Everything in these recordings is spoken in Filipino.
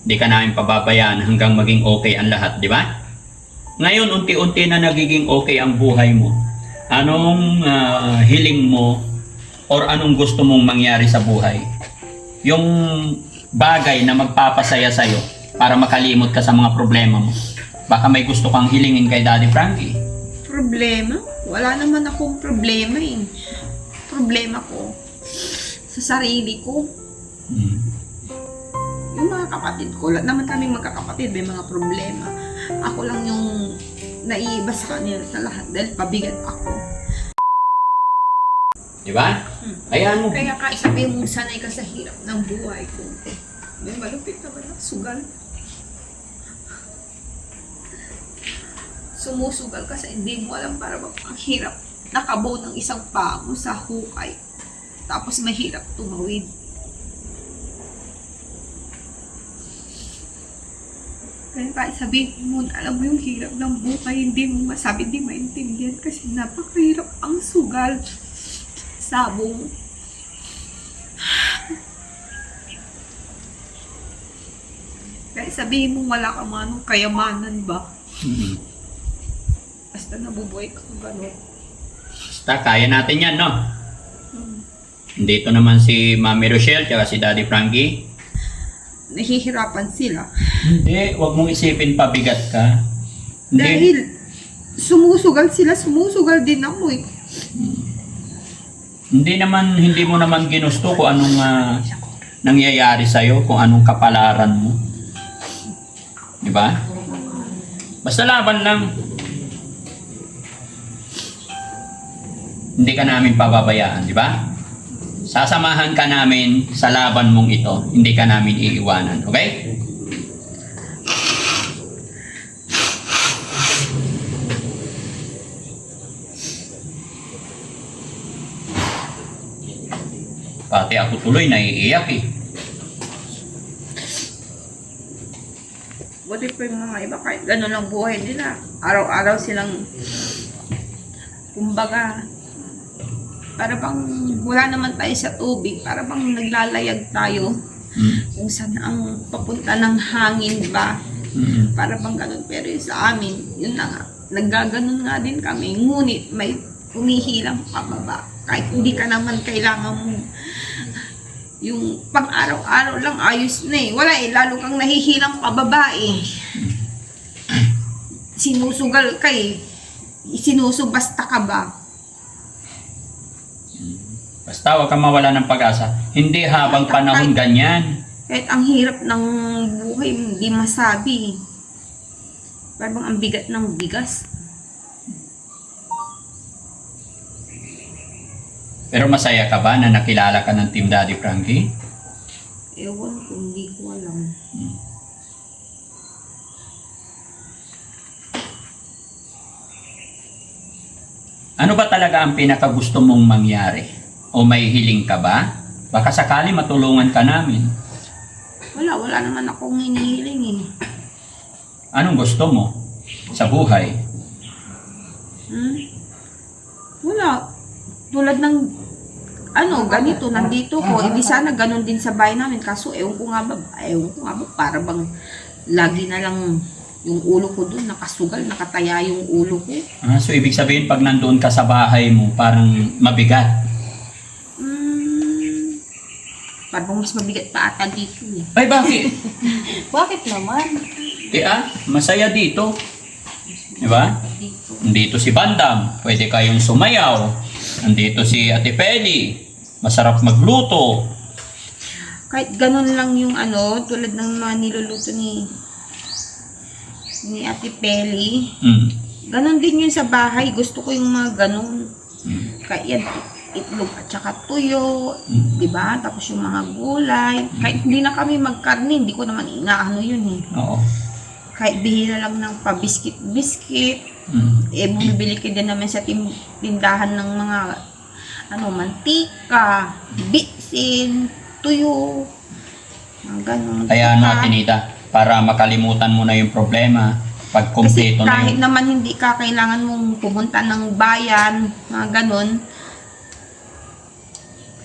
Hindi ka namin pababayaan hanggang maging okay ang lahat, di ba? Ngayon, unti-unti na nagiging okay ang buhay mo. Anong hiling mo or anong gusto mong mangyari sa buhay? Yung bagay na magpapasaya sa'yo para makalimot ka sa mga problema mo. Baka may gusto kang hilingin kay Daddy Frankie. Problema? Wala naman akong problema eh. Problema ko sa sarili ko. Yung mga kapatid ko, lahat naman kaming magkakapatid, may mga problema. Ako lang yung naiiba sa kanila sa lahat dahil pabigat ako. Di ba? Ayan mo. Kaya sabi mo, sanay ka sa hirap ng buhay ko. May malupit naman ang sugal. Sumusugal ka sa hindi mo alam para bang ang hirap. Nakabaw ng isang paa mo sa hukay. Tapos mahirap tumawid. Kaya kahit sabihin mo, alam mo yung hirap ng buhay, hindi mo masabi, hindi maintindihan kasi napakahirap ang sugal. Sabong. Kaya sabihin mo wala ka manong kayamanan ba? Basta nabubuhay ka kung gano'n. Basta kaya natin yan, no? Dito naman si Mami Rochelle at si Daddy Frankie. Nahihirapan sila. Hindi, wag mong isipin pabigat ka. Hindi. Dahil sumusugal sila, sumusugal din ako eh. Hindi mo naman ginusto kung anong nangyayari sa'yo, kung anong kapalaran mo. Di ba? Basta laban lang. Hindi ka namin pababayaan, di ba? Sasamahan ka namin sa laban mong ito. Hindi ka namin iiwanan, okay? Pati ako tuloy naiiyak eh. Buti pa yung mga iba kahit gano'n lang buhay nila. Araw-araw silang kumbaga para bang wala naman tayo sa tubig, para bang naglalayag tayo kung saan ang papunta ng hangin ba, para bang ganun. Pero yung sa amin, yun na nga, naggaganon nga din kami, ngunit may humihilang pababa. Kahit hindi ka naman kailangan mo yung pang araw-araw lang ayos na eh. Wala eh, lalo kang nahihilang pababa eh. Sinusugal ka eh. Sinusubasta ka ba? Basta huwag kang mawala ng pag-asa. Hindi habang panahon ganyan. Kahit ang hirap ng buhay, hindi masabi. Parang ang bigat ng bigas. Pero masaya ka ba na nakilala ka ng Team Daddy Frankie? Ewan ko, hindi ko alam. Ano ba talaga ang pinakagusto mong mangyari? O may hiling ka ba? Baka sakali matulungan ka namin. Wala naman akong hinihiling eh. Anong gusto mo sa buhay? Wala. Tulad ng ganito, nandito ko. Ibig sana ganun din sa bahay namin. Kaso ewan ko nga ba, para bang lagi na lang yung ulo ko dun, nakasugal, nakataya yung ulo ko. So ibig sabihin pag nandoon ka sa bahay mo, parang mabigat. Parang mas mabigat pa ata dito eh. Ay, bakit? Bakit naman? Masaya dito. Di ba? Dito. Nandito si Bandam, pwede kayong sumayaw. Nandito si Ate Peli, masarap magluto. Kahit ganun lang yung tulad ng mga niluluto ni Ate Peli. Ganun din yun sa bahay. Gusto ko yung mga ganun. Kaya itlog at saka tuyo, diba? Tapos yung mga gulay. Kahit hindi na kami magkarne, hindi ko naman inaano yun eh. Oo. Kahit bihira lang ng pabiskit-biskit. Bumibili ka din naman sa tindahan ng mga mantika, bitsin, tuyo, mga ganun. Kaya Tinita, para makalimutan mo na yung problema, pag kasi kumpleto na kahit yung... naman hindi ka kailangan mong pumunta ng bayan, mga ganun.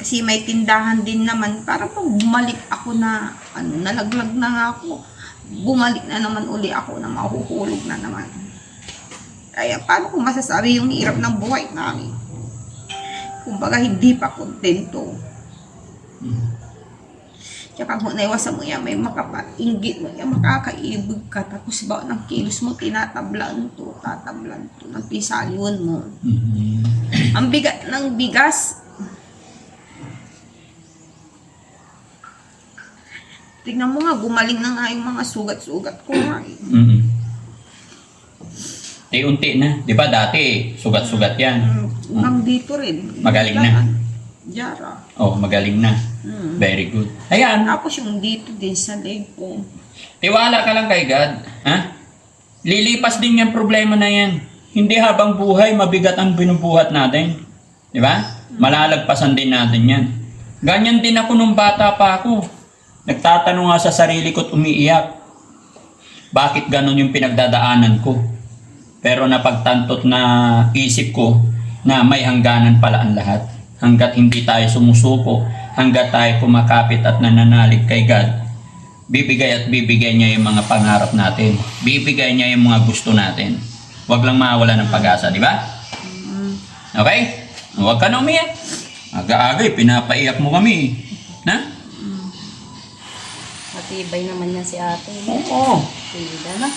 Kasi may tindahan din naman. Para pag bumalik ako na, nalaglag na nga ako. Bumalik na naman uli ako na mahuhulog na naman. Kaya paano ko masasabi yung hirap ng buhay namin? Kumbaga hindi pa kontento. Tsaka kung naiwasan mo yan, may makapainggit mo yan, makakaibig ka. Tapos ba ng kilos mo, tatablan to ng pisalyon mo. Ang bigat ng bigas. Tignan mo nga, gumaling na nga yung mga sugat-sugat ko nga eh. Unti na. Di ba dati, sugat-sugat yan. Hanggang dito rin. Magaling na. Jara. Oh, magaling na. Very good. Ayan. Tapos yung dito din sa leg ko. Tiwala ka lang kay God. Ha? Lilipas din yung problema na yan. Hindi habang buhay, mabigat ang binubuhat natin. Di ba? Malalagpasan din natin yan. Ganyan din ako nung bata pa ako. Nagtatanong nga sa sarili ko at umiiyak. Bakit ganon yung pinagdadaanan ko? Pero napagtantot na isip ko na may hangganan pala ang lahat. Hanggat hindi tayo sumusuko, hanggat tayo kumakapit at nananalig kay God, bibigay at bibigay niya yung mga pangarap natin. Bibigay niya yung mga gusto natin. Huwag lang mawala ng pag-asa, di ba? Okay? Huwag ka na umiyak. Aga-agay, pinapaiyak mo kami. Na? Matibay naman yan si ate. Oo. Tida na.